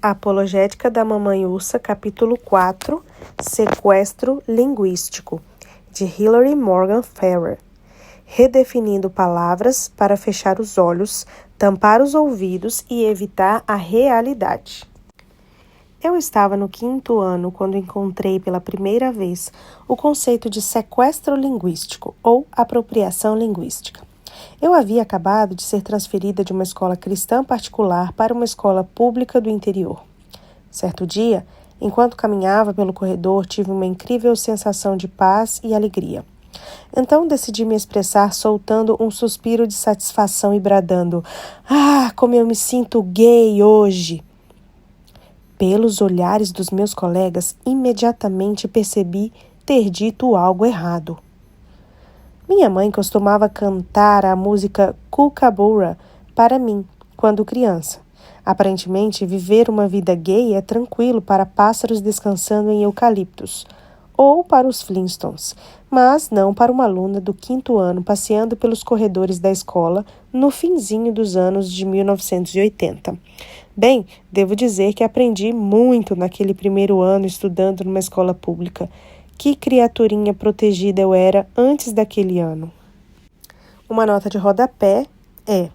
Apologética da Mamãe Ursa, capítulo 4, Sequestro Linguístico, de Hilary Morgan Ferrer. Redefinindo palavras para fechar os olhos, tampar os ouvidos e evitar a realidade. Eu estava no 5º ano quando encontrei pela primeira vez o conceito de sequestro linguístico ou apropriação linguística. Eu havia acabado de ser transferida de uma escola cristã particular para uma escola pública do interior. Certo dia, enquanto caminhava pelo corredor, tive uma incrível sensação de paz e alegria. Então decidi me expressar soltando um suspiro de satisfação e bradando: "Ah, como eu me sinto gay hoje!" Pelos olhares dos meus colegas, imediatamente percebi ter dito algo errado. Minha mãe costumava cantar a música Kookaburra para mim, quando criança. Aparentemente, viver uma vida gay é tranquilo para pássaros descansando em eucaliptos, ou para os Flintstones, mas não para uma aluna do 5º ano passeando pelos corredores da escola no finzinho dos anos de 1980. Bem, devo dizer que aprendi muito naquele primeiro ano estudando numa escola pública. Que criaturinha protegida eu era antes daquele ano. Uma nota de rodapé é: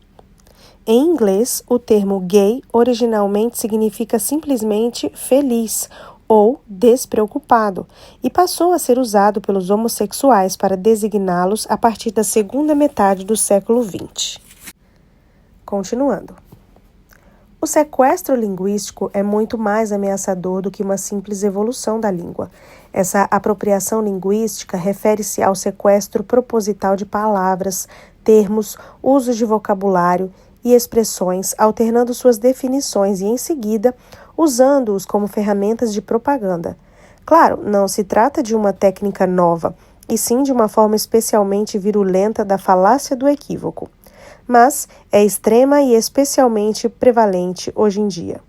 em inglês, o termo gay originalmente significa simplesmente feliz ou despreocupado e passou a ser usado pelos homossexuais para designá-los a partir da segunda metade do século XX. Continuando. O sequestro linguístico é muito mais ameaçador do que uma simples evolução da língua. Essa apropriação linguística refere-se ao sequestro proposital de palavras, termos, usos de vocabulário e expressões, alternando suas definições e, em seguida, usando-os como ferramentas de propaganda. Claro, não se trata de uma técnica nova, e sim de uma forma especialmente virulenta da falácia do equívoco. Mas é extrema e especialmente prevalente hoje em dia.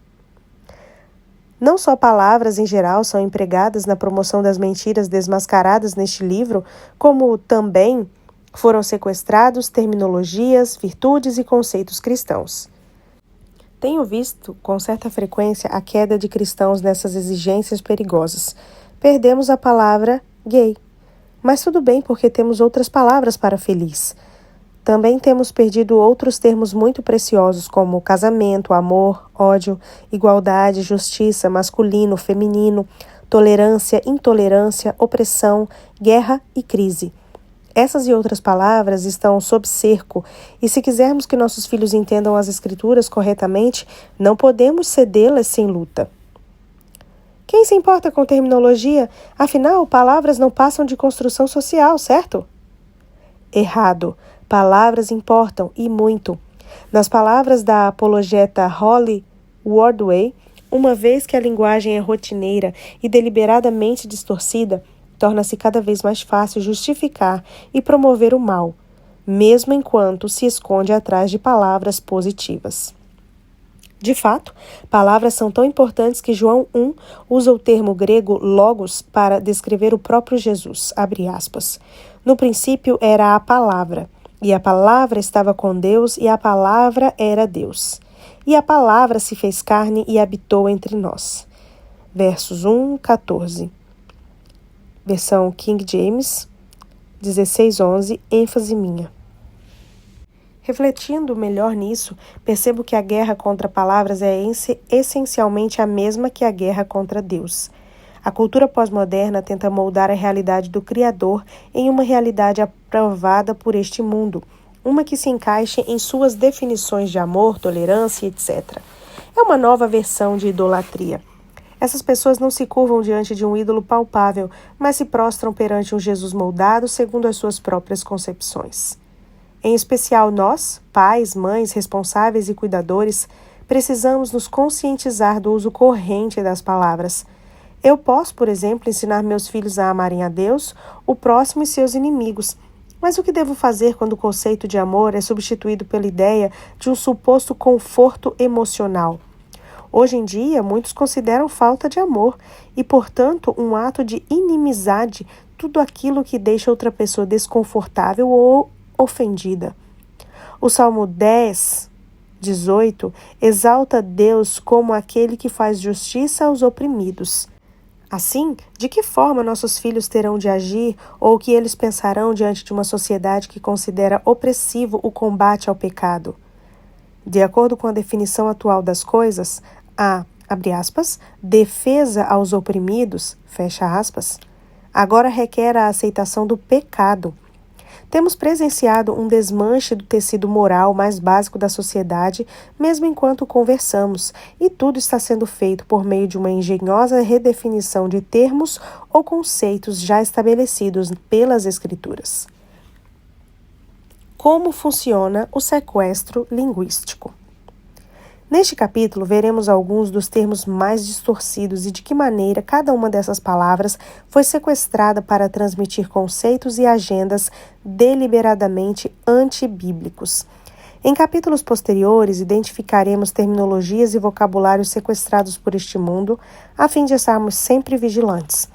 Não só palavras em geral são empregadas na promoção das mentiras desmascaradas neste livro, como também foram sequestrados terminologias, virtudes e conceitos cristãos. Tenho visto com certa frequência a queda de cristãos nessas exigências perigosas. Perdemos a palavra gay, mas tudo bem porque temos outras palavras para feliz. Também temos perdido outros termos muito preciosos como casamento, amor, ódio, igualdade, justiça, masculino, feminino, tolerância, intolerância, opressão, guerra e crise. Essas e outras palavras estão sob cerco e se quisermos que nossos filhos entendam as escrituras corretamente, não podemos cedê-las sem luta. Quem se importa com terminologia? Afinal, palavras não passam de construção social, certo? Errado. Palavras importam, e muito. Nas palavras da apologeta Holly Wardway, uma vez que a linguagem é rotineira e deliberadamente distorcida, torna-se cada vez mais fácil justificar e promover o mal, mesmo enquanto se esconde atrás de palavras positivas. De fato, palavras são tão importantes que João 1 usa o termo grego logos para descrever o próprio Jesus, abre aspas. No princípio era a palavra, e a palavra estava com Deus, e a palavra era Deus. E a palavra se fez carne e habitou entre nós. Versos 1-14. Versão King James, 16:11, ênfase minha. Refletindo melhor nisso, percebo que a guerra contra palavras é essencialmente a mesma que a guerra contra Deus. A cultura pós-moderna tenta moldar a realidade do Criador em uma realidade aprovada por este mundo, uma que se encaixe em suas definições de amor, tolerância, etc. É uma nova versão de idolatria. Essas pessoas não se curvam diante de um ídolo palpável, mas se prostram perante um Jesus moldado segundo as suas próprias concepções. Em especial nós, pais, mães, responsáveis e cuidadores, precisamos nos conscientizar do uso corrente das palavras. Eu posso, por exemplo, ensinar meus filhos a amarem a Deus, o próximo e seus inimigos. Mas o que devo fazer quando o conceito de amor é substituído pela ideia de um suposto conforto emocional? Hoje em dia, muitos consideram falta de amor e, portanto, um ato de inimizade tudo aquilo que deixa outra pessoa desconfortável ou ofendida. O Salmo 10, 18 exalta Deus como aquele que faz justiça aos oprimidos. Assim, de que forma nossos filhos terão de agir ou o que eles pensarão diante de uma sociedade que considera opressivo o combate ao pecado? De acordo com a definição atual das coisas, a, abre aspas, defesa aos oprimidos, fecha aspas, agora requer a aceitação do pecado. Temos presenciado um desmanche do tecido moral mais básico da sociedade, mesmo enquanto conversamos, e tudo está sendo feito por meio de uma engenhosa redefinição de termos ou conceitos já estabelecidos pelas Escrituras. Como funciona o sequestro linguístico? Neste capítulo, veremos alguns dos termos mais distorcidos e de que maneira cada uma dessas palavras foi sequestrada para transmitir conceitos e agendas deliberadamente antibíblicos. Em capítulos posteriores, identificaremos terminologias e vocabulários sequestrados por este mundo, a fim de estarmos sempre vigilantes.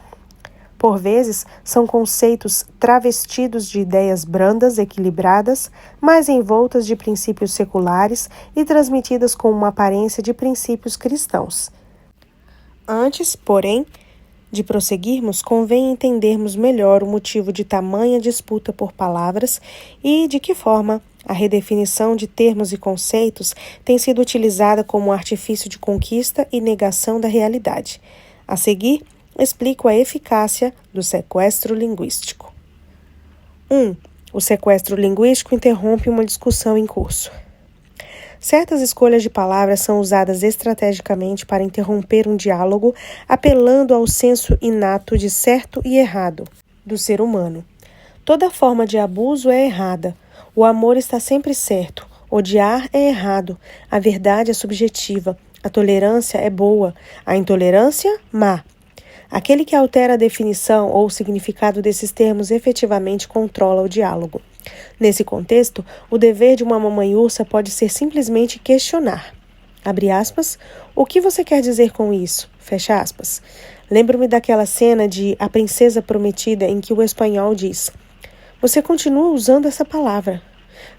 Por vezes, são conceitos travestidos de ideias brandas, equilibradas, mas envoltas de princípios seculares e transmitidas com uma aparência de princípios cristãos. Antes, porém, de prosseguirmos, convém entendermos melhor o motivo de tamanha disputa por palavras e de que forma a redefinição de termos e conceitos tem sido utilizada como artifício de conquista e negação da realidade. A seguir, explico a eficácia do sequestro linguístico. 1. O sequestro linguístico interrompe uma discussão em curso. Certas escolhas de palavras são usadas estrategicamente para interromper um diálogo, apelando ao senso inato de certo e errado do ser humano. Toda forma de abuso é errada. O amor está sempre certo. Odiar é errado. A verdade é subjetiva. A tolerância é boa. A intolerância, má. Aquele que altera a definição ou o significado desses termos efetivamente controla o diálogo. Nesse contexto, o dever de uma mamãe ursa pode ser simplesmente questionar. Abre aspas, o que você quer dizer com isso? Fecha aspas. Lembro-me daquela cena de A Princesa Prometida em que o espanhol diz: você continua usando essa palavra.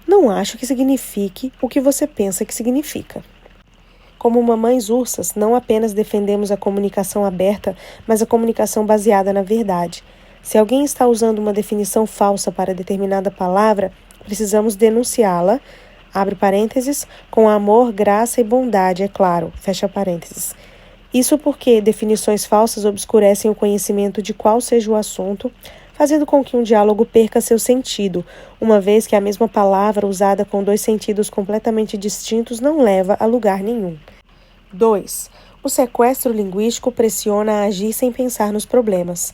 Não acho que signifique o que você pensa que significa. Como mamães ursas, não apenas defendemos a comunicação aberta, mas a comunicação baseada na verdade. Se alguém está usando uma definição falsa para determinada palavra, precisamos denunciá-la, abre parênteses, com amor, graça e bondade, é claro, fecha parênteses. Isso porque definições falsas obscurecem o conhecimento de qual seja o assunto, fazendo com que um diálogo perca seu sentido, uma vez que a mesma palavra usada com dois sentidos completamente distintos não leva a lugar nenhum. 2. O sequestro linguístico pressiona a agir sem pensar nos problemas.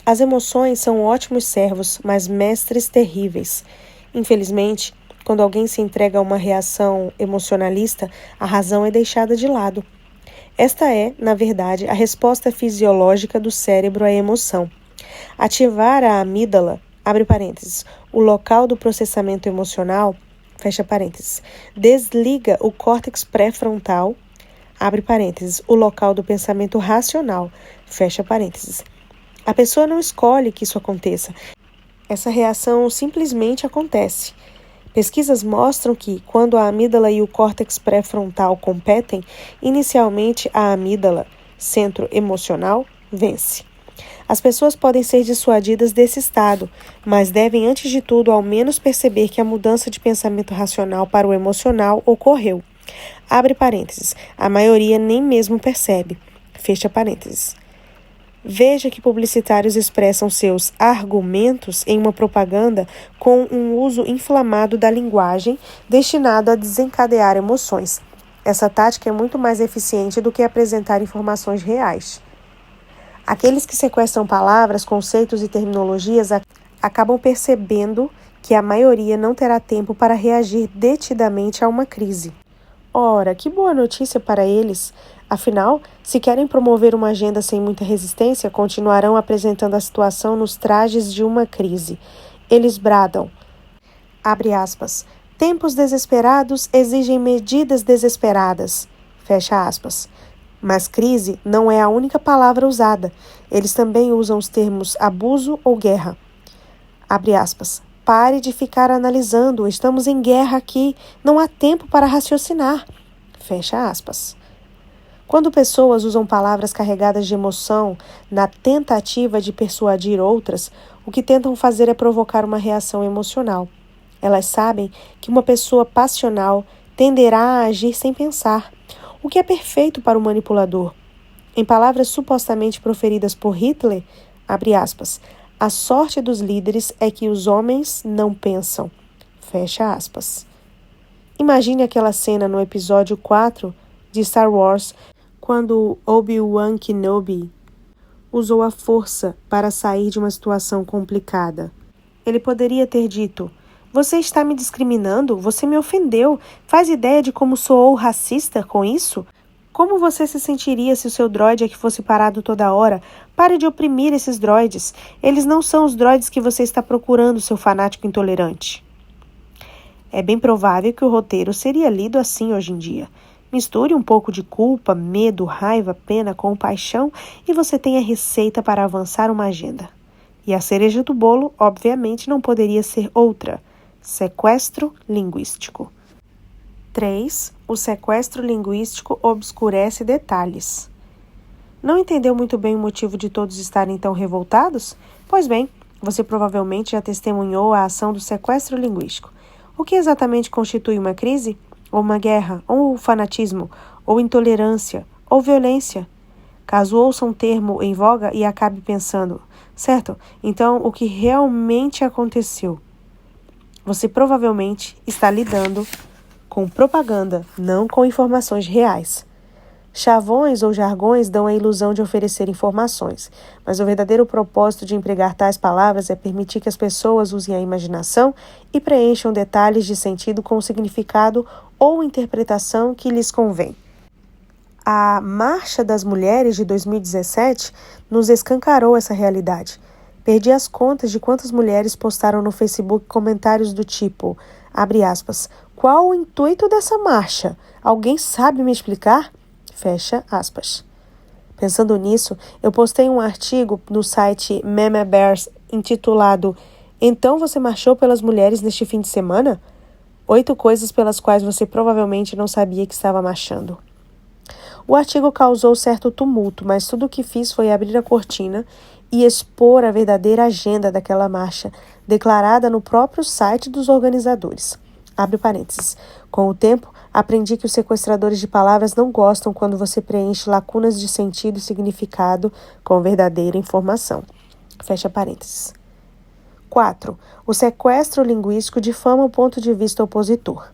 As emoções são ótimos servos, mas mestres terríveis. Infelizmente, quando alguém se entrega a uma reação emocionalista, a razão é deixada de lado. Esta é, na verdade, a resposta fisiológica do cérebro à emoção. Ativar a amígdala, abre parênteses, o local do processamento emocional, fecha parênteses, desliga o córtex pré-frontal, abre parênteses, o local do pensamento racional, fecha parênteses. A pessoa não escolhe que isso aconteça. Essa reação simplesmente acontece. Pesquisas mostram que, quando a amígdala e o córtex pré-frontal competem, inicialmente a amígdala, centro emocional, vence. As pessoas podem ser dissuadidas desse estado, mas devem, antes de tudo, ao menos perceber que a mudança de pensamento racional para o emocional ocorreu. Abre parênteses, a maioria nem mesmo percebe, fecha parênteses. Veja que publicitários expressam seus argumentos em uma propaganda com um uso inflamado da linguagem destinado a desencadear emoções. Essa tática é muito mais eficiente do que apresentar informações reais. Aqueles que sequestram palavras, conceitos e terminologias acabam percebendo que a maioria não terá tempo para reagir detidamente a uma crise. Ora, que boa notícia para eles! Afinal, se querem promover uma agenda sem muita resistência, continuarão apresentando a situação nos trajes de uma crise. Eles bradam, abre aspas, tempos desesperados exigem medidas desesperadas, fecha aspas. Mas crise não é a única palavra usada. Eles também usam os termos abuso ou guerra, abre aspas. Pare de ficar analisando. Estamos em guerra aqui. Não há tempo para raciocinar. Fecha aspas. Quando pessoas usam palavras carregadas de emoção na tentativa de persuadir outras, o que tentam fazer é provocar uma reação emocional. Elas sabem que uma pessoa passional tenderá a agir sem pensar, o que é perfeito para o manipulador. Em palavras supostamente proferidas por Hitler, abre aspas, a sorte dos líderes é que os homens não pensam. Fecha aspas. Imagine aquela cena no episódio 4 de Star Wars, quando Obi-Wan Kenobi usou a força para sair de uma situação complicada. Ele poderia ter dito: você está me discriminando? Você me ofendeu? Faz ideia de como soou racista com isso? Como você se sentiria se o seu droide é que fosse parado toda hora? Pare de oprimir esses droides. Eles não são os droides que você está procurando, seu fanático intolerante. É bem provável que o roteiro seria lido assim hoje em dia. Misture um pouco de culpa, medo, raiva, pena com paixão e você tem a receita para avançar uma agenda. E a cereja do bolo, obviamente, não poderia ser outra: sequestro linguístico. 3. O sequestro linguístico obscurece detalhes. Não entendeu muito bem o motivo de todos estarem tão revoltados? Pois bem, você provavelmente já testemunhou a ação do sequestro linguístico. O que exatamente constitui uma crise? Ou uma guerra, ou fanatismo, ou intolerância, ou violência? Caso ouça um termo em voga e acabe pensando, certo, então o que realmente aconteceu? Você provavelmente está lidando com propaganda, não com informações reais. Chavões ou jargões dão a ilusão de oferecer informações, mas o verdadeiro propósito de empregar tais palavras é permitir que as pessoas usem a imaginação e preencham detalhes de sentido com o significado ou interpretação que lhes convém. A Marcha das Mulheres de 2017 nos escancarou essa realidade. Perdi as contas de quantas mulheres postaram no Facebook comentários do tipo, abre aspas, qual o intuito dessa marcha? Alguém sabe me explicar? Fecha aspas. Pensando nisso, eu postei um artigo no site Meme Bears intitulado Então você marchou pelas mulheres neste fim de semana? 8 coisas pelas quais você provavelmente não sabia que estava marchando. O artigo causou certo tumulto, mas tudo o que fiz foi abrir a cortina e expor a verdadeira agenda daquela marcha, declarada no próprio site dos organizadores. Abre parênteses. Com o tempo, aprendi que os sequestradores de palavras não gostam quando você preenche lacunas de sentido e significado com verdadeira informação. Fecha parênteses. 4. O sequestro linguístico difama o ponto de vista opositor.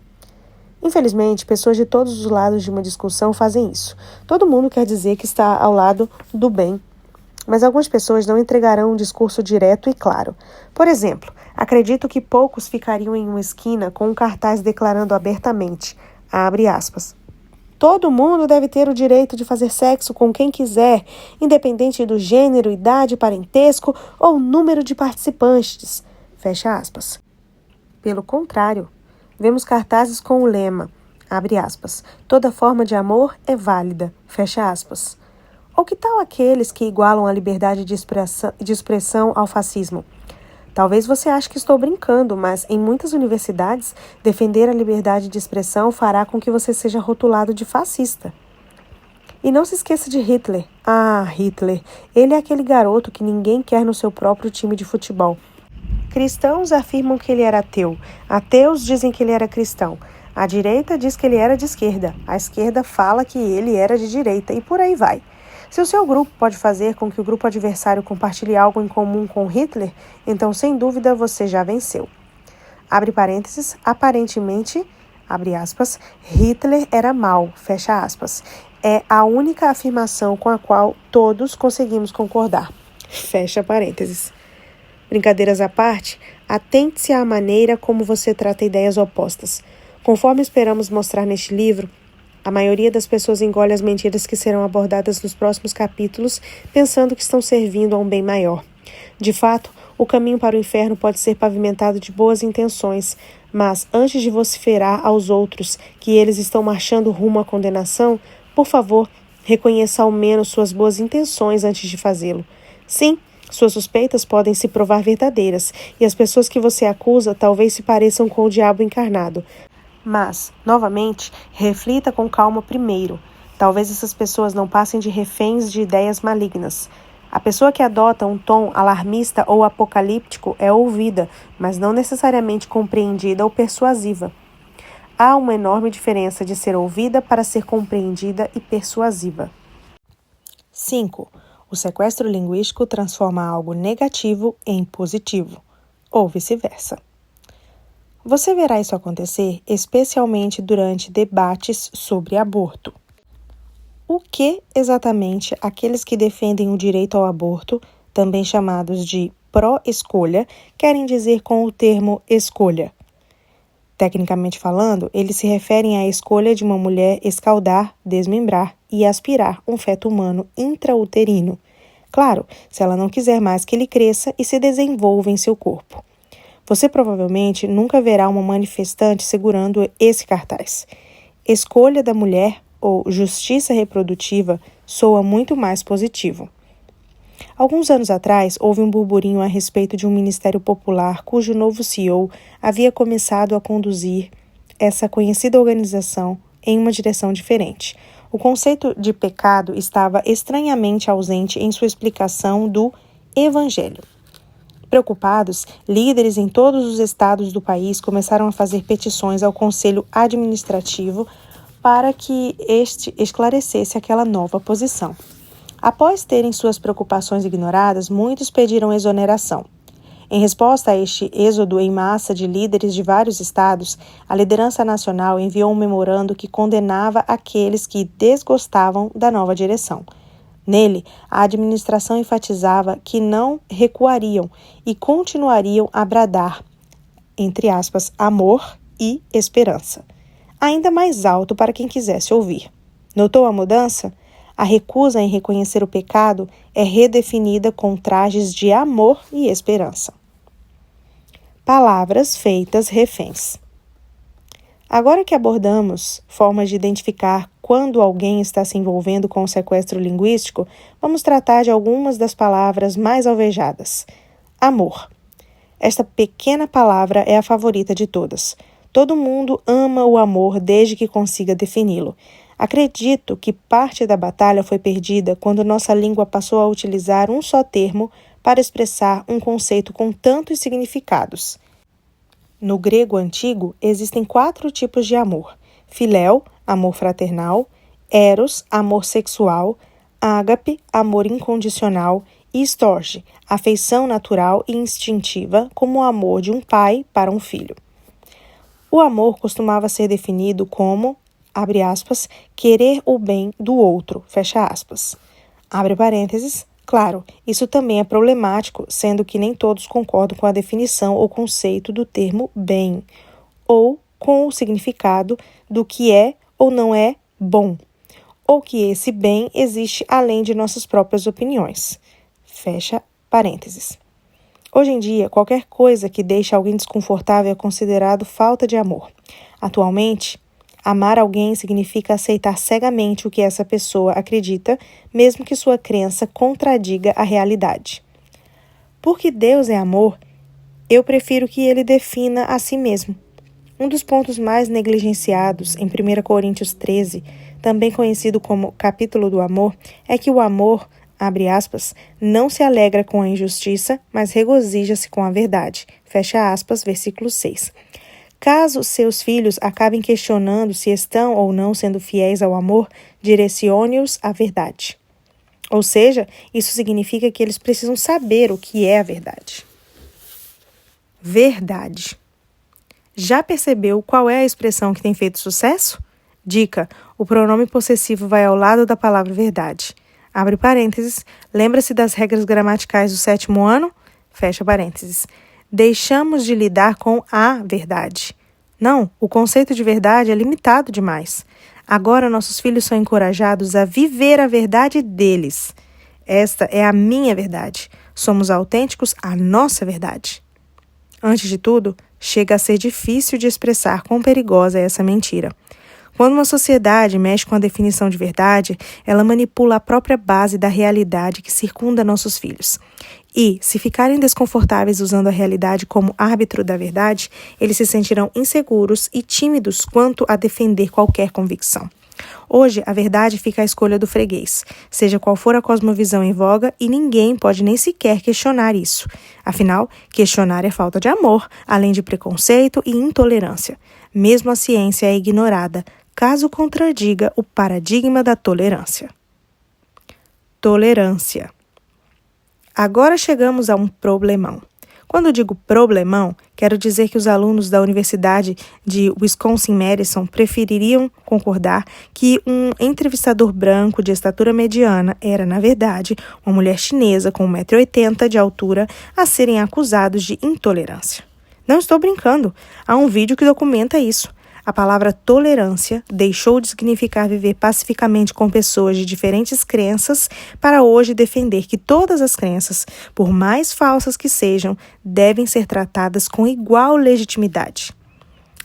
Infelizmente, pessoas de todos os lados de uma discussão fazem isso. Todo mundo quer dizer que está ao lado do bem, mas algumas pessoas não entregarão um discurso direto e claro. Por exemplo, acredito que poucos ficariam em uma esquina com um cartaz declarando abertamente, abre aspas, todo mundo deve ter o direito de fazer sexo com quem quiser, independente do gênero, idade, parentesco ou número de participantes, fecha aspas. Pelo contrário, vemos cartazes com o lema, abre aspas, toda forma de amor é válida, fecha aspas. Ou que tal aqueles que igualam a liberdade de expressão ao fascismo? Talvez você ache que estou brincando, mas em muitas universidades, defender a liberdade de expressão fará com que você seja rotulado de fascista. E não se esqueça de Hitler. Ah, Hitler, ele é aquele garoto que ninguém quer no seu próprio time de futebol. Cristãos afirmam que ele era ateu. Ateus dizem que ele era cristão. A direita diz que ele era de esquerda. A esquerda fala que ele era de direita. E por aí vai. Se o seu grupo pode fazer com que o grupo adversário compartilhe algo em comum com Hitler, então, sem dúvida, você já venceu. Abre parênteses, aparentemente, abre aspas, Hitler era mau, fecha aspas. É a única afirmação com a qual todos conseguimos concordar. Fecha parênteses. Brincadeiras à parte, atente-se à maneira como você trata ideias opostas. Conforme esperamos mostrar neste livro, a maioria das pessoas engole as mentiras que serão abordadas nos próximos capítulos, pensando que estão servindo a um bem maior. De fato, o caminho para o inferno pode ser pavimentado de boas intenções, mas antes de vociferar aos outros que eles estão marchando rumo à condenação, por favor, reconheça ao menos suas boas intenções antes de fazê-lo. Sim, Suas suspeitas podem se provar verdadeiras, e as pessoas que você acusa talvez se pareçam com o diabo encarnado. Mas, novamente, reflita com calma primeiro. Talvez essas pessoas não passem de reféns de ideias malignas. A pessoa que adota um tom alarmista ou apocalíptico é ouvida, mas não necessariamente compreendida ou persuasiva. Há uma enorme diferença de ser ouvida para ser compreendida e persuasiva. 5. O sequestro linguístico transforma algo negativo em positivo, ou vice-versa. Você verá isso acontecer especialmente durante debates sobre aborto. O que exatamente aqueles que defendem o direito ao aborto, também chamados de pró-escolha, querem dizer com o termo escolha? Tecnicamente falando, eles se referem à escolha de uma mulher escaldar, desmembrar e aspirar um feto humano intrauterino. Claro, se ela não quiser mais que ele cresça e se desenvolva em seu corpo. Você provavelmente nunca verá uma manifestante segurando esse cartaz. Escolha da mulher ou justiça reprodutiva soa muito mais positivo. Alguns anos atrás, houve um burburinho a respeito de um ministério popular cujo novo CEO havia começado a conduzir essa conhecida organização em uma direção diferente. O conceito de pecado estava estranhamente ausente em sua explicação do Evangelho. Preocupados, líderes em todos os estados do país começaram a fazer petições ao Conselho Administrativo para que este esclarecesse aquela nova posição. Após terem suas preocupações ignoradas, muitos pediram exoneração. Em resposta a este êxodo em massa de líderes de vários estados, a liderança nacional enviou um memorando que condenava aqueles que desgostavam da nova direção. Nele, a administração enfatizava que não recuariam e continuariam a bradar, entre aspas, amor e esperança, ainda mais alto para quem quisesse ouvir. Notou a mudança? A recusa em reconhecer o pecado é redefinida com trajes de amor e esperança. Palavras feitas reféns. Agora que abordamos formas de identificar quando alguém está se envolvendo com o sequestro linguístico, vamos tratar de algumas das palavras mais alvejadas. Amor. Esta pequena palavra é a favorita de todas. Todo mundo ama o amor desde que consiga defini-lo. Acredito que parte da batalha foi perdida quando nossa língua passou a utilizar um só termo para expressar um conceito com tantos significados. No grego antigo, existem 4 tipos de amor: filéu, amor fraternal; eros, amor sexual; ágape, amor incondicional; e storge, afeição natural e instintiva, como o amor de um pai para um filho. O amor costumava ser definido como, abre aspas, querer o bem do outro, fecha aspas. Abre parênteses. Claro, isso também é problemático, sendo que nem todos concordam com a definição ou conceito do termo bem, ou com o significado do que é ou não é bom, ou que esse bem existe além de nossas próprias opiniões. Fecha parênteses. Hoje em dia, qualquer coisa que deixe alguém desconfortável é considerado falta de amor. Atualmente, amar alguém significa aceitar cegamente o que essa pessoa acredita, mesmo que sua crença contradiga a realidade. Porque Deus é amor, eu prefiro que ele defina a si mesmo. Um dos pontos mais negligenciados em 1 Coríntios 13, também conhecido como capítulo do amor, é que o amor, abre aspas, não se alegra com a injustiça, mas regozija-se com a verdade, fecha aspas, versículo 6. Caso seus filhos acabem questionando se estão ou não sendo fiéis ao amor, direcione-os à verdade. Ou seja, isso significa que eles precisam saber o que é a verdade. Verdade. Já percebeu qual é a expressão que tem feito sucesso? Dica: o pronome possessivo vai ao lado da palavra verdade. Abre parênteses, lembra-se das regras gramaticais do 7º ano? Fecha parênteses. Deixamos de lidar com a verdade. Não, o conceito de verdade é limitado demais. Agora nossos filhos são encorajados a viver a verdade deles. Esta é a minha verdade. Somos autênticos à nossa verdade. Antes de tudo, chega a ser difícil de expressar quão perigosa é essa mentira. Quando uma sociedade mexe com a definição de verdade, ela manipula a própria base da realidade que circunda nossos filhos. E, se ficarem desconfortáveis usando a realidade como árbitro da verdade, eles se sentirão inseguros e tímidos quanto a defender qualquer convicção. Hoje, a verdade fica à escolha do freguês, seja qual for a cosmovisão em voga, e ninguém pode nem sequer questionar isso. Afinal, questionar é falta de amor, além de preconceito e intolerância. Mesmo a ciência é ignorada, caso contradiga o paradigma da tolerância. Tolerância. Agora chegamos a um problemão. Quando digo problemão, quero dizer que os alunos da Universidade de Wisconsin-Madison prefeririam concordar que um entrevistador branco de estatura mediana era, na verdade, uma mulher chinesa com 1,80 m de altura a serem acusados de intolerância. Não estou brincando, há um vídeo que documenta isso. A palavra tolerância deixou de significar viver pacificamente com pessoas de diferentes crenças para hoje defender que todas as crenças, por mais falsas que sejam, devem ser tratadas com igual legitimidade.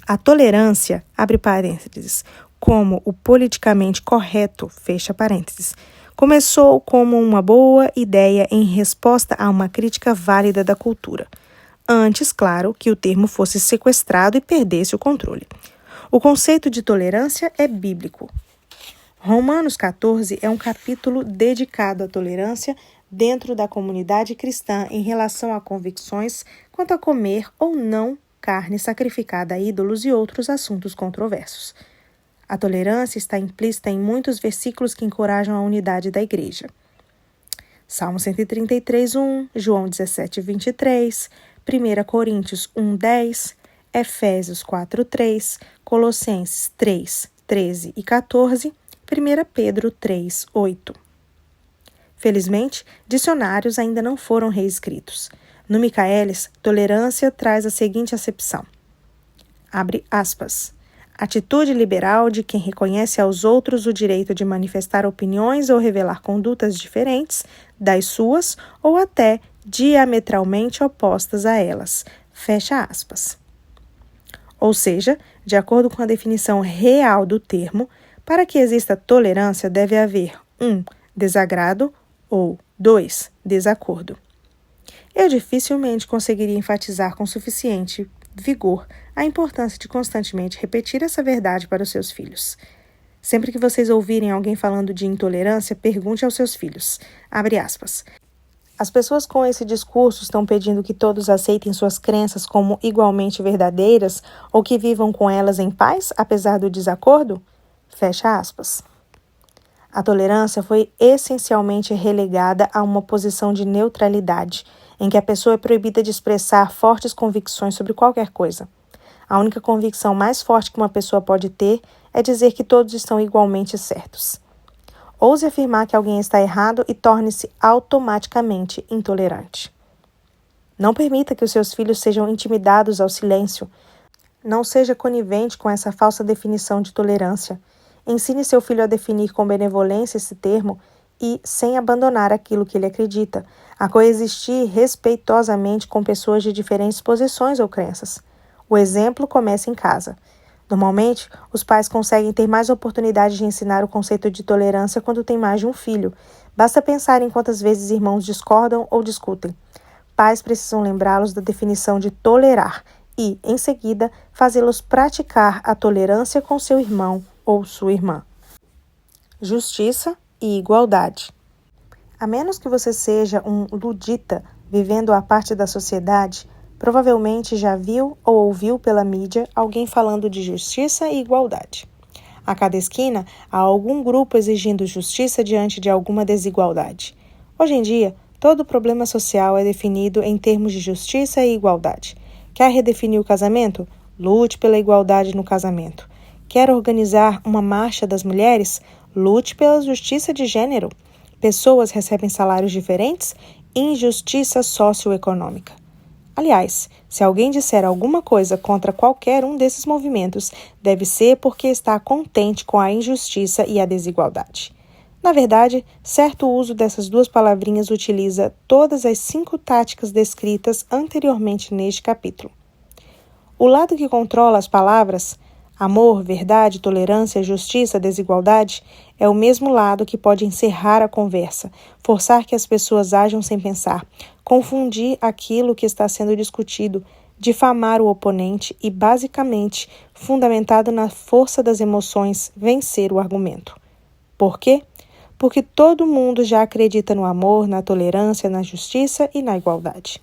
A tolerância, abre parênteses, como o politicamente correto, fecha parênteses, começou como uma boa ideia em resposta a uma crítica válida da cultura. Antes, claro, que o termo fosse sequestrado e perdesse o controle. O conceito de tolerância é bíblico. Romanos 14 é um capítulo dedicado à tolerância dentro da comunidade cristã em relação a convicções quanto a comer ou não carne sacrificada a ídolos e outros assuntos controversos. A tolerância está implícita em muitos versículos que encorajam a unidade da igreja. Salmo 133, 1, João 17, 23, 1 Coríntios 1, 10, Efésios 4, 3, Colossenses 3, 13 e 14, 1 Pedro 3, 8. Felizmente, dicionários ainda não foram reescritos. No Michaelis, tolerância traz a seguinte acepção. Abre aspas. Atitude liberal de quem reconhece aos outros o direito de manifestar opiniões ou revelar condutas diferentes das suas ou até diametralmente opostas a elas. Fecha aspas. Ou seja, de acordo com a definição real do termo, para que exista tolerância deve haver 1. Desagrado ou 2. Desacordo. Eu dificilmente conseguiria enfatizar com suficiente vigor a importância de constantemente repetir essa verdade para os seus filhos. Sempre que vocês ouvirem alguém falando de intolerância, pergunte aos seus filhos. Abre aspas. As pessoas com esse discurso estão pedindo que todos aceitem suas crenças como igualmente verdadeiras ou que vivam com elas em paz, apesar do desacordo? Fecha aspas. A tolerância foi essencialmente relegada a uma posição de neutralidade, em que a pessoa é proibida de expressar fortes convicções sobre qualquer coisa. A única convicção mais forte que uma pessoa pode ter é dizer que todos estão igualmente certos. Ouse afirmar que alguém está errado e torne-se automaticamente intolerante. Não permita que os seus filhos sejam intimidados ao silêncio. Não seja conivente com essa falsa definição de tolerância. Ensine seu filho a definir com benevolência esse termo e, sem abandonar aquilo que ele acredita, a coexistir respeitosamente com pessoas de diferentes posições ou crenças. O exemplo começa em casa. Normalmente, os pais conseguem ter mais oportunidade de ensinar o conceito de tolerância quando têm mais de um filho. Basta pensar em quantas vezes irmãos discordam ou discutem. Pais precisam lembrá-los da definição de tolerar e, em seguida, fazê-los praticar a tolerância com seu irmão ou sua irmã. Justiça e igualdade. A menos que você seja um ludita vivendo à parte da sociedade, provavelmente já viu ou ouviu pela mídia alguém falando de justiça e igualdade. A cada esquina, há algum grupo exigindo justiça diante de alguma desigualdade. Hoje em dia, todo problema social é definido em termos de justiça e igualdade. Quer redefinir o casamento? Lute pela igualdade no casamento. Quer organizar uma marcha das mulheres? Lute pela justiça de gênero. Pessoas recebem salários diferentes? Injustiça socioeconômica. Aliás, se alguém disser alguma coisa contra qualquer um desses movimentos, deve ser porque está contente com a injustiça e a desigualdade. Na verdade, certo uso dessas duas palavrinhas utiliza todas as 5 táticas descritas anteriormente neste capítulo. O lado que controla as palavras, Amor, verdade, tolerância, justiça, desigualdade é o mesmo lado que pode encerrar a conversa, forçar que as pessoas ajam sem pensar, confundir aquilo que está sendo discutido, difamar o oponente e, basicamente, fundamentado na força das emoções, vencer o argumento. Por quê? Porque todo mundo já acredita no amor, na tolerância, na justiça e na igualdade.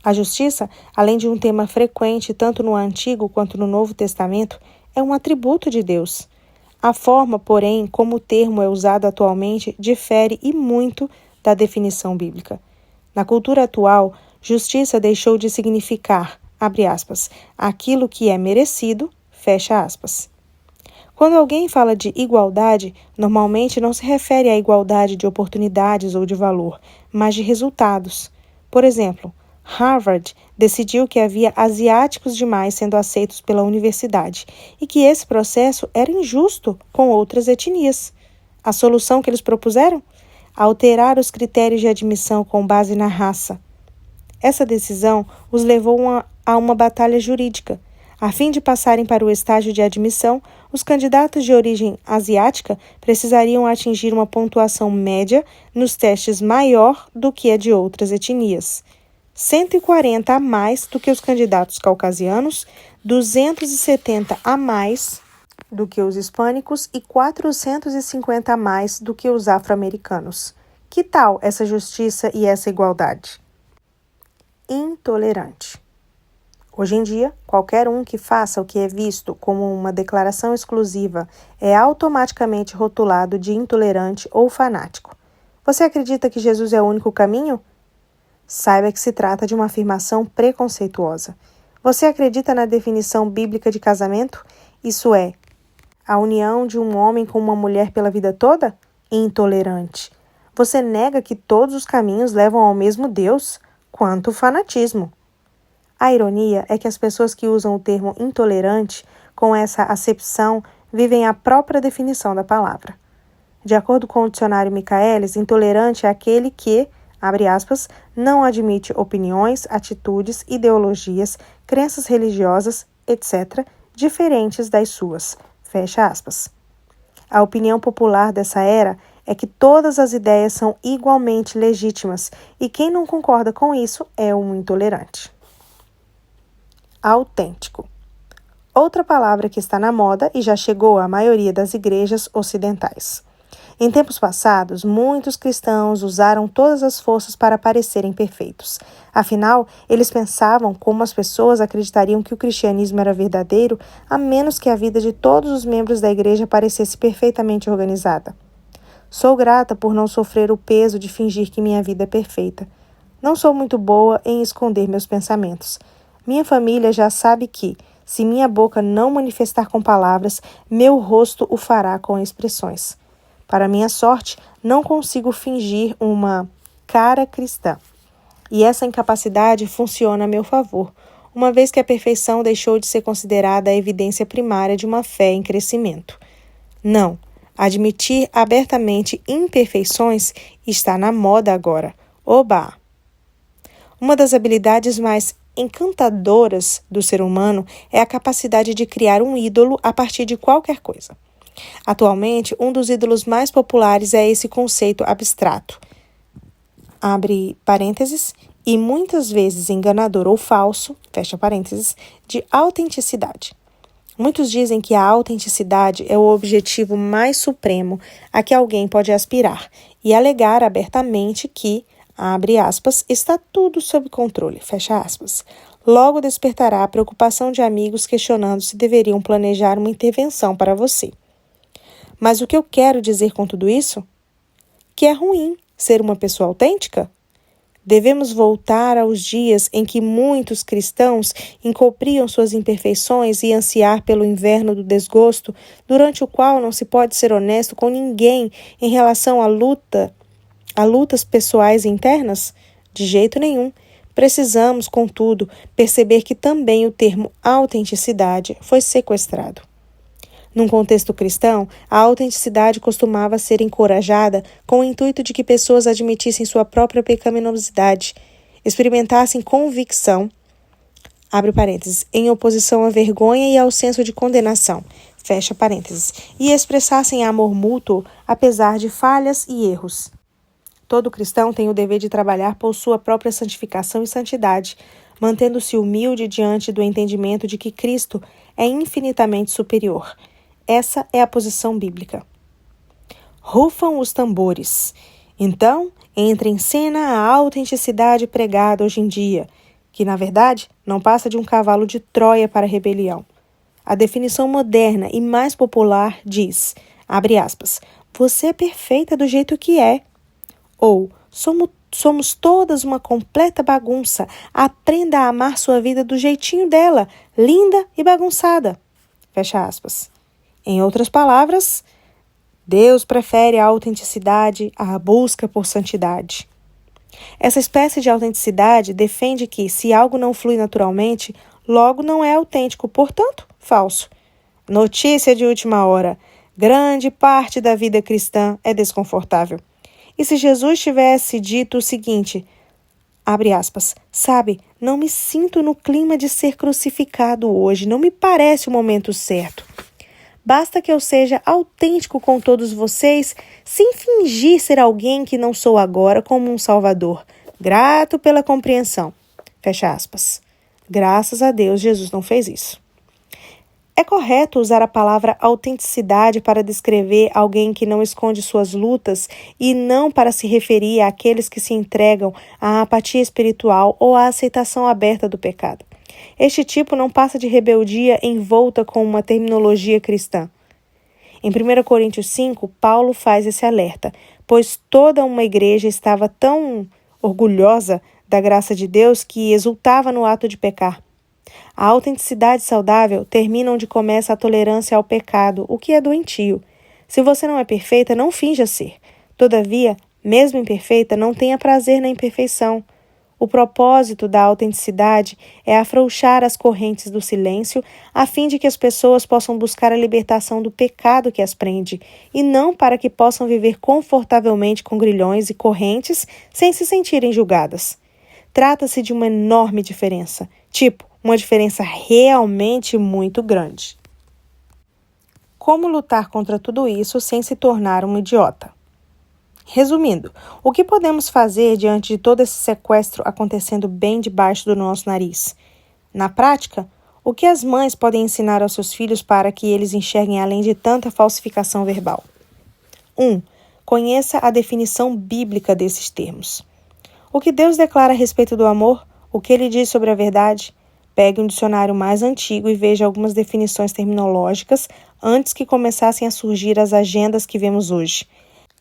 A justiça, além de um tema frequente tanto no Antigo quanto no Novo Testamento, é um atributo de Deus. A forma, porém, como o termo é usado atualmente, difere e muito da definição bíblica. Na cultura atual, justiça deixou de significar, abre aspas, aquilo que é merecido, fecha aspas. Quando alguém fala de igualdade, normalmente não se refere à igualdade de oportunidades ou de valor, mas de resultados. Por exemplo, Harvard decidiu que havia asiáticos demais sendo aceitos pela universidade e que esse processo era injusto com outras etnias. A solução que eles propuseram? Alterar os critérios de admissão com base na raça. Essa decisão os levou a uma batalha jurídica. A fim de passarem para o estágio de admissão, os candidatos de origem asiática precisariam atingir uma pontuação média nos testes maior do que a de outras etnias. 140 a mais do que os candidatos caucasianos, 270 a mais do que os hispânicos e 450 a mais do que os afro-americanos. Que tal essa justiça e essa igualdade? Intolerante. Hoje em dia, qualquer um que faça o que é visto como uma declaração exclusiva é automaticamente rotulado de intolerante ou fanático. Você acredita que Jesus é o único caminho? Saiba que se trata de uma afirmação preconceituosa. Você acredita na definição bíblica de casamento? Isso é, a união de um homem com uma mulher pela vida toda? Intolerante. Você nega que todos os caminhos levam ao mesmo Deus? Quanto fanatismo! A ironia é que as pessoas que usam o termo intolerante com essa acepção vivem a própria definição da palavra. De acordo com o dicionário Michaelis, intolerante é aquele que, abre aspas, não admite opiniões, atitudes, ideologias, crenças religiosas, etc., diferentes das suas, fecha aspas. A opinião popular dessa era é que todas as ideias são igualmente legítimas e quem não concorda com isso é um intolerante. Autêntico. Outra palavra que está na moda e já chegou à maioria das igrejas ocidentais. Em tempos passados, muitos cristãos usaram todas as forças para parecerem perfeitos. Afinal, eles pensavam como as pessoas acreditariam que o cristianismo era verdadeiro a menos que a vida de todos os membros da igreja parecesse perfeitamente organizada. Sou grata por não sofrer o peso de fingir que minha vida é perfeita. Não sou muito boa em esconder meus pensamentos. Minha família já sabe que, se minha boca não manifestar com palavras, meu rosto o fará com expressões. Para minha sorte, não consigo fingir uma cara cristã. E essa incapacidade funciona a meu favor, uma vez que a perfeição deixou de ser considerada a evidência primária de uma fé em crescimento. Não, admitir abertamente imperfeições está na moda agora. Oba! Uma das habilidades mais encantadoras do ser humano é a capacidade de criar um ídolo a partir de qualquer coisa. Atualmente, um dos ídolos mais populares é esse conceito abstrato, abre parênteses, e muitas vezes enganador ou falso, fecha parênteses, de autenticidade. Muitos dizem que a autenticidade é o objetivo mais supremo a que alguém pode aspirar e alegar abertamente que, abre aspas, está tudo sob controle, fecha aspas. Logo despertará a preocupação de amigos questionando se deveriam planejar uma intervenção para você. Mas o que eu quero dizer com tudo isso? Que é ruim ser uma pessoa autêntica? Devemos voltar aos dias em que muitos cristãos encobriam suas imperfeições e ansiar pelo inverno do desgosto, durante o qual não se pode ser honesto com ninguém em relação a lutas pessoais e internas? De jeito nenhum. Precisamos, contudo, perceber que também o termo autenticidade foi sequestrado. Num contexto cristão, a autenticidade costumava ser encorajada com o intuito de que pessoas admitissem sua própria pecaminosidade, experimentassem convicção, abre parênteses, em oposição à vergonha e ao senso de condenação, fecha parênteses, e expressassem amor mútuo apesar de falhas e erros. Todo cristão tem o dever de trabalhar por sua própria santificação e santidade, mantendo-se humilde diante do entendimento de que Cristo é infinitamente superior. Essa é a posição bíblica. Rufam os tambores. Então, entra em cena a autenticidade pregada hoje em dia, que, na verdade, não passa de um cavalo de Troia para a rebelião. A definição moderna e mais popular diz, abre aspas, você é perfeita do jeito que é. Ou, somos todas uma completa bagunça. Aprenda a amar sua vida do jeitinho dela, linda e bagunçada. Fecha aspas. Em outras palavras, Deus prefere a autenticidade à busca por santidade. Essa espécie de autenticidade defende que, se algo não flui naturalmente, logo não é autêntico, portanto, falso. Notícia de última hora. Grande parte da vida cristã é desconfortável. E se Jesus tivesse dito o seguinte, abre aspas, sabe, não me sinto no clima de ser crucificado hoje, não me parece o momento certo. Basta que eu seja autêntico com todos vocês, sem fingir ser alguém que não sou agora como um salvador. Grato pela compreensão. Fecha aspas. Graças a Deus, Jesus não fez isso. É correto usar a palavra autenticidade para descrever alguém que não esconde suas lutas e não para se referir àqueles que se entregam à apatia espiritual ou à aceitação aberta do pecado. Este tipo não passa de rebeldia envolta com uma terminologia cristã. Em 1 Coríntios 5, Paulo faz esse alerta, pois toda uma igreja estava tão orgulhosa da graça de Deus que exultava no ato de pecar. A autenticidade saudável termina onde começa a tolerância ao pecado, o que é doentio. Se você não é perfeita, não finja ser. Todavia, mesmo imperfeita, não tenha prazer na imperfeição. O propósito da autenticidade é afrouxar as correntes do silêncio, a fim de que as pessoas possam buscar a libertação do pecado que as prende, e não para que possam viver confortavelmente com grilhões e correntes sem se sentirem julgadas. Trata-se de uma enorme diferença, uma diferença realmente muito grande. Como lutar contra tudo isso sem se tornar um idiota? Resumindo, o que podemos fazer diante de todo esse sequestro acontecendo bem debaixo do nosso nariz? Na prática, o que as mães podem ensinar aos seus filhos para que eles enxerguem além de tanta falsificação verbal? 1. Conheça a definição bíblica desses termos. O que Deus declara a respeito do amor? O que ele diz sobre a verdade? Pegue um dicionário mais antigo e veja algumas definições terminológicas antes que começassem a surgir as agendas que vemos hoje.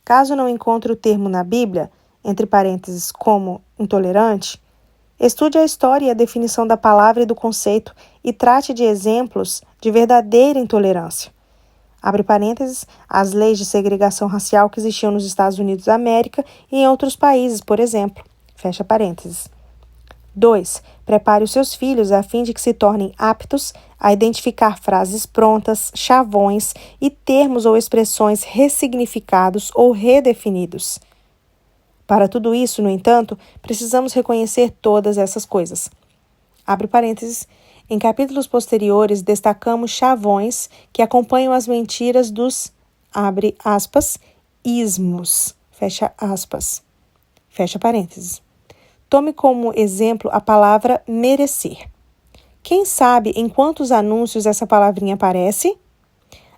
Caso não encontre o termo na Bíblia, entre parênteses, como intolerante, estude a história e a definição da palavra e do conceito e trate de exemplos de verdadeira intolerância. Abre parênteses, as leis de segregação racial que existiam nos Estados Unidos da América e em outros países, por exemplo. Fecha parênteses. 2. Prepare os seus filhos a fim de que se tornem aptos a identificar frases prontas, chavões e termos ou expressões ressignificados ou redefinidos. Para tudo isso, no entanto, precisamos reconhecer todas essas coisas. Abre parênteses. Em capítulos posteriores, destacamos chavões que acompanham as mentiras dos, abre aspas, ismos, fecha aspas, fecha parênteses. Tome como exemplo a palavra merecer. Quem sabe em quantos anúncios essa palavrinha aparece?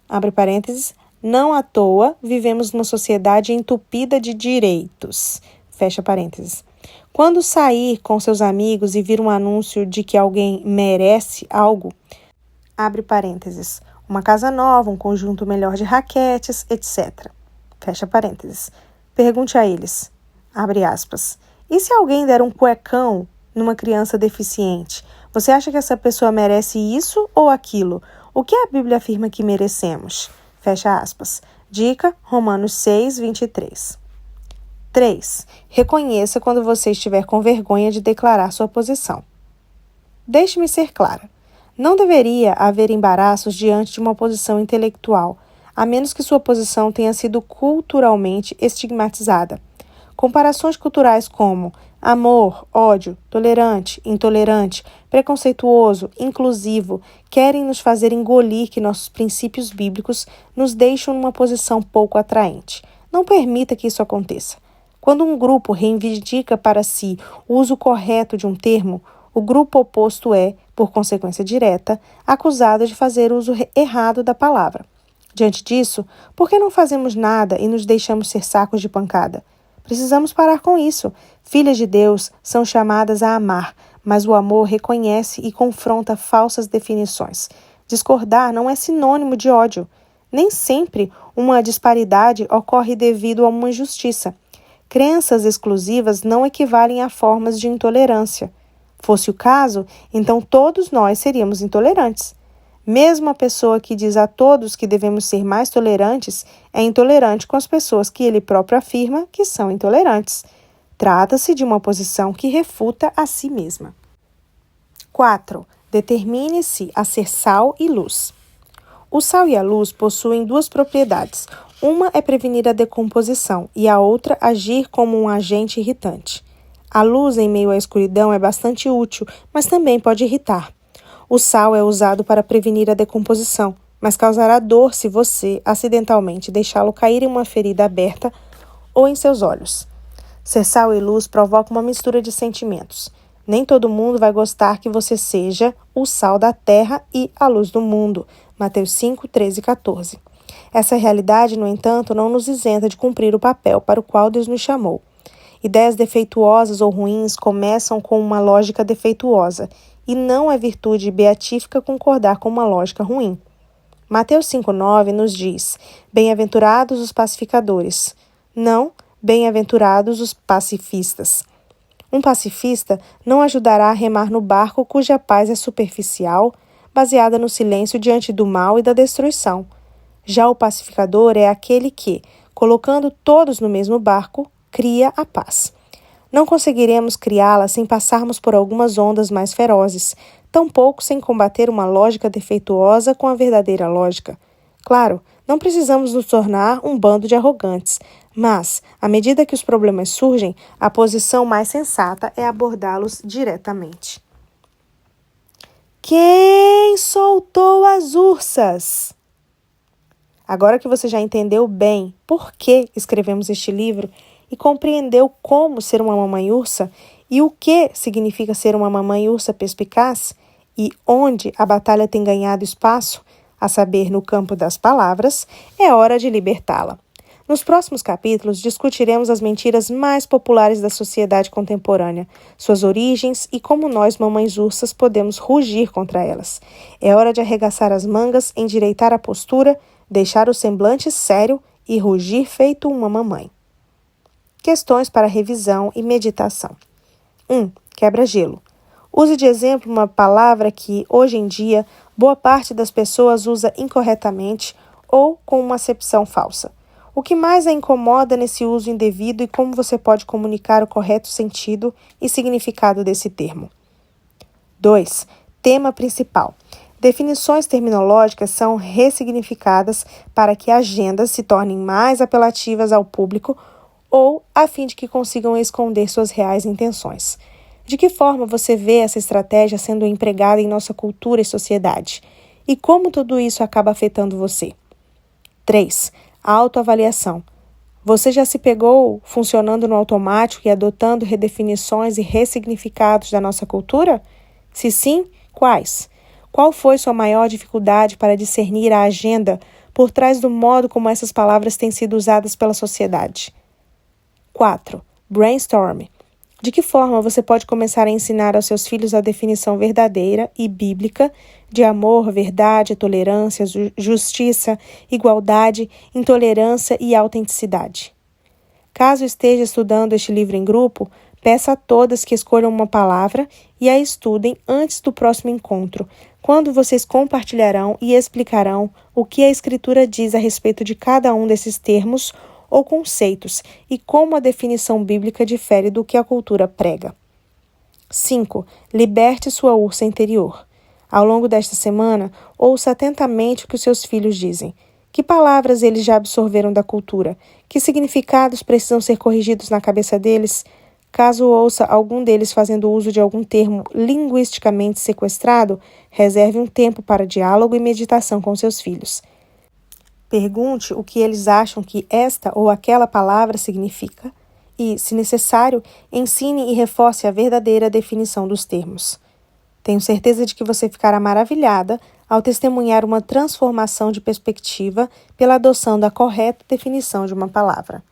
Abre parênteses. Não à toa vivemos numa sociedade entupida de direitos. Fecha parênteses. Quando sair com seus amigos e vir um anúncio de que alguém merece algo, abre parênteses, uma casa nova, um conjunto melhor de raquetes, etc. Fecha parênteses. Pergunte a eles, abre aspas, e se alguém der um cuecão numa criança deficiente, você acha que essa pessoa merece isso ou aquilo? O que a Bíblia afirma que merecemos? Fecha aspas. Dica, Romanos 6, 23. 3. Reconheça quando você estiver com vergonha de declarar sua posição. Deixe-me ser clara. Não deveria haver embaraços diante de uma posição intelectual, a menos que sua posição tenha sido culturalmente estigmatizada. Comparações culturais como amor, ódio, tolerante, intolerante, preconceituoso, inclusivo, querem nos fazer engolir que nossos princípios bíblicos nos deixam numa posição pouco atraente. Não permita que isso aconteça. Quando um grupo reivindica para si o uso correto de um termo, o grupo oposto é, por consequência direta, acusado de fazer uso errado da palavra. Diante disso, por que não fazemos nada e nos deixamos ser sacos de pancada? Precisamos parar com isso. Filhas de Deus são chamadas a amar, mas o amor reconhece e confronta falsas definições. Discordar não é sinônimo de ódio. Nem sempre uma disparidade ocorre devido a uma injustiça. Crenças exclusivas não equivalem a formas de intolerância. Fosse o caso, então todos nós seríamos intolerantes. Mesmo a pessoa que diz a todos que devemos ser mais tolerantes é intolerante com as pessoas que ele próprio afirma que são intolerantes. Trata-se de uma posição que refuta a si mesma. 4. Determine-se a ser sal e luz. O sal e a luz possuem duas propriedades. Uma é prevenir a decomposição e a outra agir como um agente irritante. A luz em meio à escuridão é bastante útil, mas também pode irritar. O sal é usado para prevenir a decomposição, mas causará dor se você, acidentalmente, deixá-lo cair em uma ferida aberta ou em seus olhos. Ser sal e luz provoca uma mistura de sentimentos. Nem todo mundo vai gostar que você seja o sal da terra e a luz do mundo. Mateus 5, 13 e 14. Essa realidade, no entanto, não nos isenta de cumprir o papel para o qual Deus nos chamou. Ideias defeituosas ou ruins começam com uma lógica defeituosa, e não é virtude beatífica concordar com uma lógica ruim. Mateus 5,9 nos diz: bem-aventurados os pacificadores. Não, bem-aventurados os pacifistas. Um pacifista não ajudará a remar no barco cuja paz é superficial, baseada no silêncio diante do mal e da destruição. Já o pacificador é aquele que, colocando todos no mesmo barco, cria a paz. Não conseguiremos criá-la sem passarmos por algumas ondas mais ferozes, tampouco sem combater uma lógica defeituosa com a verdadeira lógica. Claro, não precisamos nos tornar um bando de arrogantes, mas, à medida que os problemas surgem, a posição mais sensata é abordá-los diretamente. Quem soltou as ursas? Agora que você já entendeu bem por que escrevemos este livro e compreendeu como ser uma mamãe ursa e o que significa ser uma mamãe ursa perspicaz e onde a batalha tem ganhado espaço, a saber, no campo das palavras, é hora de libertá-la. Nos próximos capítulos, discutiremos as mentiras mais populares da sociedade contemporânea, suas origens e como nós, mamães ursas, podemos rugir contra elas. É hora de arregaçar as mangas, endireitar a postura, deixar o semblante sério e rugir feito uma mamãe. Questões para revisão e meditação. 1. Quebra-gelo. Use de exemplo uma palavra que, hoje em dia, boa parte das pessoas usa incorretamente ou com uma acepção falsa. O que mais a incomoda nesse uso indevido e como você pode comunicar o correto sentido e significado desse termo. 2. Tema principal. Definições terminológicas são ressignificadas para que agendas se tornem mais apelativas ao público ou a fim de que consigam esconder suas reais intenções. De que forma você vê essa estratégia sendo empregada em nossa cultura e sociedade? E como tudo isso acaba afetando você? 3. Autoavaliação. Você já se pegou funcionando no automático e adotando redefinições e ressignificados da nossa cultura? Se sim, quais? Qual foi sua maior dificuldade para discernir a agenda por trás do modo como essas palavras têm sido usadas pela sociedade? 4. Brainstorm. De que forma você pode começar a ensinar aos seus filhos a definição verdadeira e bíblica de amor, verdade, tolerância, justiça, igualdade, intolerância e autenticidade? Caso esteja estudando este livro em grupo, peça a todas que escolham uma palavra e a estudem antes do próximo encontro, quando vocês compartilharão e explicarão o que a Escritura diz a respeito de cada um desses termos ou conceitos e como a definição bíblica difere do que a cultura prega. 5. Liberte sua ursa interior. Ao longo desta semana, ouça atentamente o que os seus filhos dizem. Que palavras eles já absorveram da cultura? Que significados precisam ser corrigidos na cabeça deles? Caso ouça algum deles fazendo uso de algum termo linguisticamente sequestrado, reserve um tempo para diálogo e meditação com seus filhos. Pergunte o que eles acham que esta ou aquela palavra significa e, se necessário, ensine e reforce a verdadeira definição dos termos. Tenho certeza de que você ficará maravilhada ao testemunhar uma transformação de perspectiva pela adoção da correta definição de uma palavra.